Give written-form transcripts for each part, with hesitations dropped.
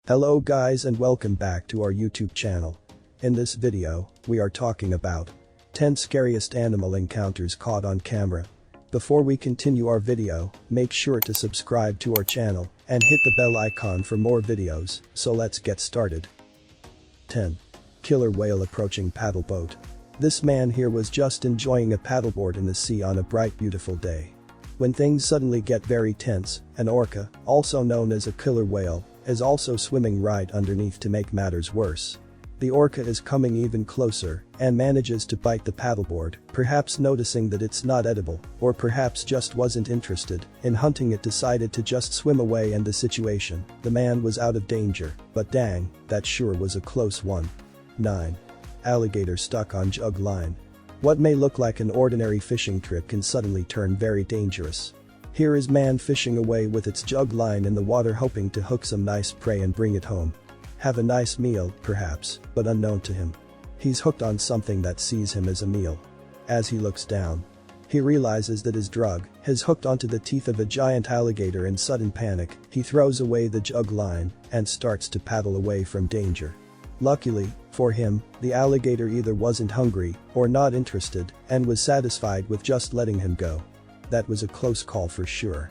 Hello guys and welcome back to our YouTube channel. In this video, we are talking about 10 scariest animal encounters caught on camera. Before we continue our video, make sure to subscribe to our channel and hit the bell icon for more videos, so let's get started. 10. Killer whale approaching paddle boat. This man here was just enjoying a paddleboard in the sea on a bright beautiful day. When things suddenly get very tense, an orca, also known as a killer whale, is also swimming right underneath to make matters worse. The orca is coming even closer and manages to bite the paddleboard, perhaps noticing that it's not edible, or perhaps just wasn't interested in hunting. It decided to just swim away, and the situation, the man was out of danger, but dang, that sure was a close one. 9. Alligator stuck on jug line. What may look like an ordinary fishing trip can suddenly turn very dangerous. Here is man fishing away with its jug line in the water, hoping to hook some nice prey and bring it home. Have a nice meal, perhaps, but unknown to him, he's hooked on something that sees him as a meal. As he looks down, he realizes that his drug has hooked onto the teeth of a giant alligator. In sudden panic, he throws away the jug line and starts to paddle away from danger. Luckily for him, the alligator either wasn't hungry or not interested and was satisfied with just letting him go. That was a close call for sure.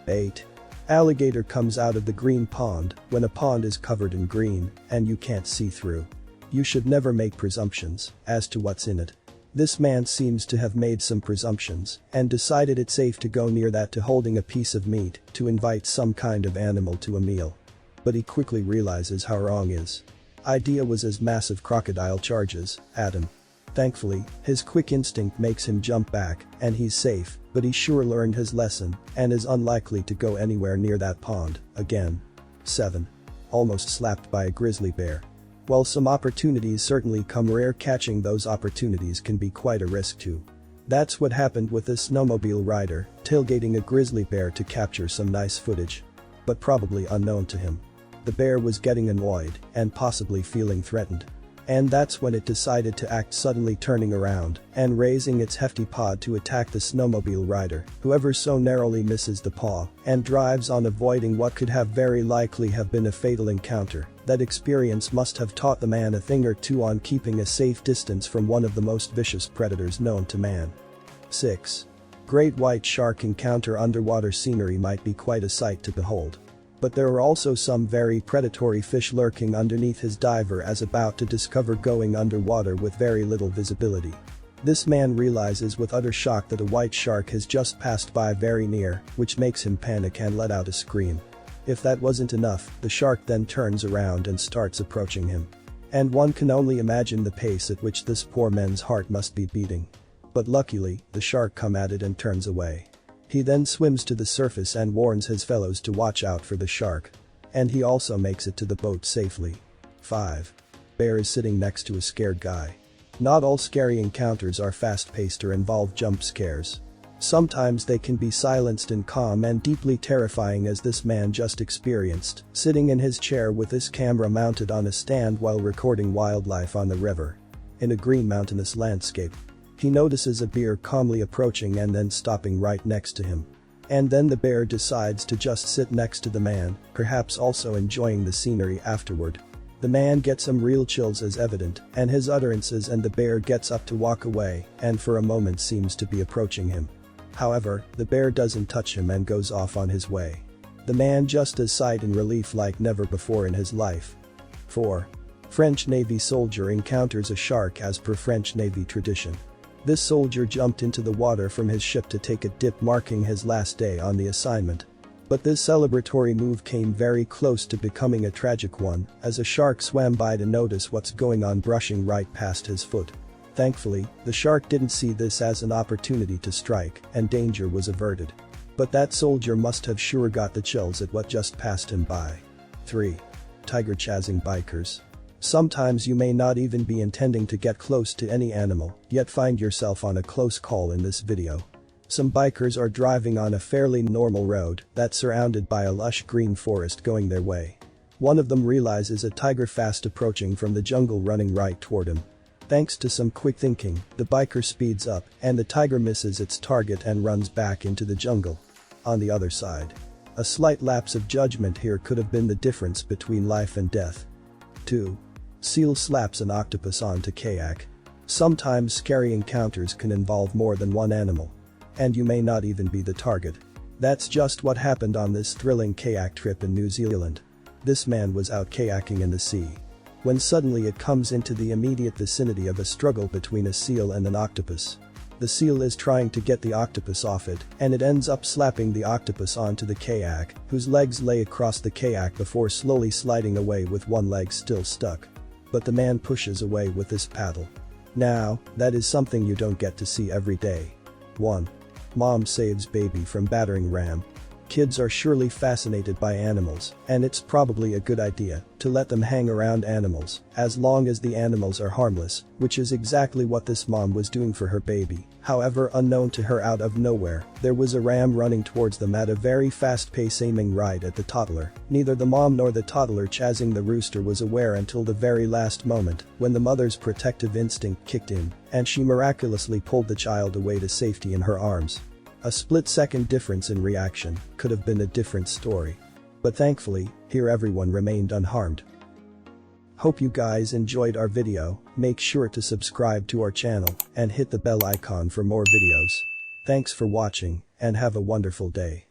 8. Alligator comes out of the green pond when a pond is covered in green and you can't see through. You should never make presumptions as to what's in it. This man seems to have made some presumptions and decided it's safe to go near that, to holding a piece of meat to invite some kind of animal to a meal. But he quickly realizes how wrong his idea was, as massive crocodile charges at him. Thankfully, his quick instinct makes him jump back and he's safe, but he sure learned his lesson and is unlikely to go anywhere near that pond again. 7. Almost slapped by a grizzly bear. While some opportunities certainly come rare, catching those opportunities can be quite a risk too. That's what happened with this snowmobile rider, tailgating a grizzly bear to capture some nice footage. But probably unknown to him, the bear was getting annoyed and possibly feeling threatened. And that's when it decided to act, suddenly turning around and raising its hefty paw to attack the snowmobile rider, who ever so narrowly misses the paw and drives on, avoiding what could have very likely have been a fatal encounter. That experience must have taught the man a thing or two on keeping a safe distance from one of the most vicious predators known to man. 6. Great white shark encounter. Underwater scenery might be quite a sight to behold, but there are also some very predatory fish lurking underneath his diver, as about to discover going underwater with very little visibility. This man realizes with utter shock that a white shark has just passed by very near, which makes him panic and let out a scream. If that wasn't enough, the shark then turns around and starts approaching him. And one can only imagine the pace at which this poor man's heart must be beating. But luckily, the shark comes at it and turns away. He then swims to the surface and warns his fellows to watch out for the shark. And he also makes it to the boat safely. 5. Bear is sitting next to a scared guy. Not all scary encounters are fast-paced or involve jump scares. Sometimes they can be silenced and calm and deeply terrifying, as this man just experienced, sitting in his chair with his camera mounted on a stand while recording wildlife on the river. In a green mountainous landscape, he notices a bear calmly approaching and then stopping right next to him. And then the bear decides to just sit next to the man, perhaps also enjoying the scenery afterward. The man gets some real chills as evident and his utterances, and the bear gets up to walk away and for a moment seems to be approaching him. However, the bear doesn't touch him and goes off on his way. The man just is sighed in relief like never before in his life. 4. French Navy soldier encounters a shark. As per French Navy tradition, this soldier jumped into the water from his ship to take a dip, marking his last day on the assignment. But this celebratory move came very close to becoming a tragic one, as a shark swam by to notice what's going on, brushing right past his foot. Thankfully, the shark didn't see this as an opportunity to strike, and danger was averted. But that soldier must have sure got the chills at what just passed him by. 3. Tiger chasing bikers. Sometimes you may not even be intending to get close to any animal, yet find yourself on a close call. In this video, some bikers are driving on a fairly normal road that's surrounded by a lush green forest going their way. One of them realizes a tiger fast approaching from the jungle, running right toward him. Thanks to some quick thinking, the biker speeds up and the tiger misses its target and runs back into the jungle. On the other side, A slight lapse of judgment here could have been the difference between life and death. 2. Seal slaps an octopus onto kayak. Sometimes scary encounters can involve more than one animal. And you may not even be the target. That's just what happened on this thrilling kayak trip in New Zealand. This man was out kayaking in the sea, when suddenly it comes into the immediate vicinity of a struggle between a seal and an octopus. The seal is trying to get the octopus off it, and it ends up slapping the octopus onto the kayak, whose legs lay across the kayak before slowly sliding away with one leg still stuck. But the man pushes away with his paddle. Now, that is something you don't get to see every day. 1. Mom saves baby from battering ram. Kids are surely fascinated by animals, and it's probably a good idea to let them hang around animals as long as the animals are harmless, which is exactly what this mom was doing for her baby. However, unknown to her, out of nowhere, there was a ram running towards them at a very fast pace, aiming right at the toddler. Neither the mom nor the toddler chasing the rooster was aware until the very last moment, when the mother's protective instinct kicked in, and she miraculously pulled the child away to safety in her arms. A split-second difference in reaction could have been a different story. But thankfully, here everyone remained unharmed. Hope you guys enjoyed our video. Make sure to subscribe to our channel and hit the bell icon for more videos. Thanks for watching and have a wonderful day.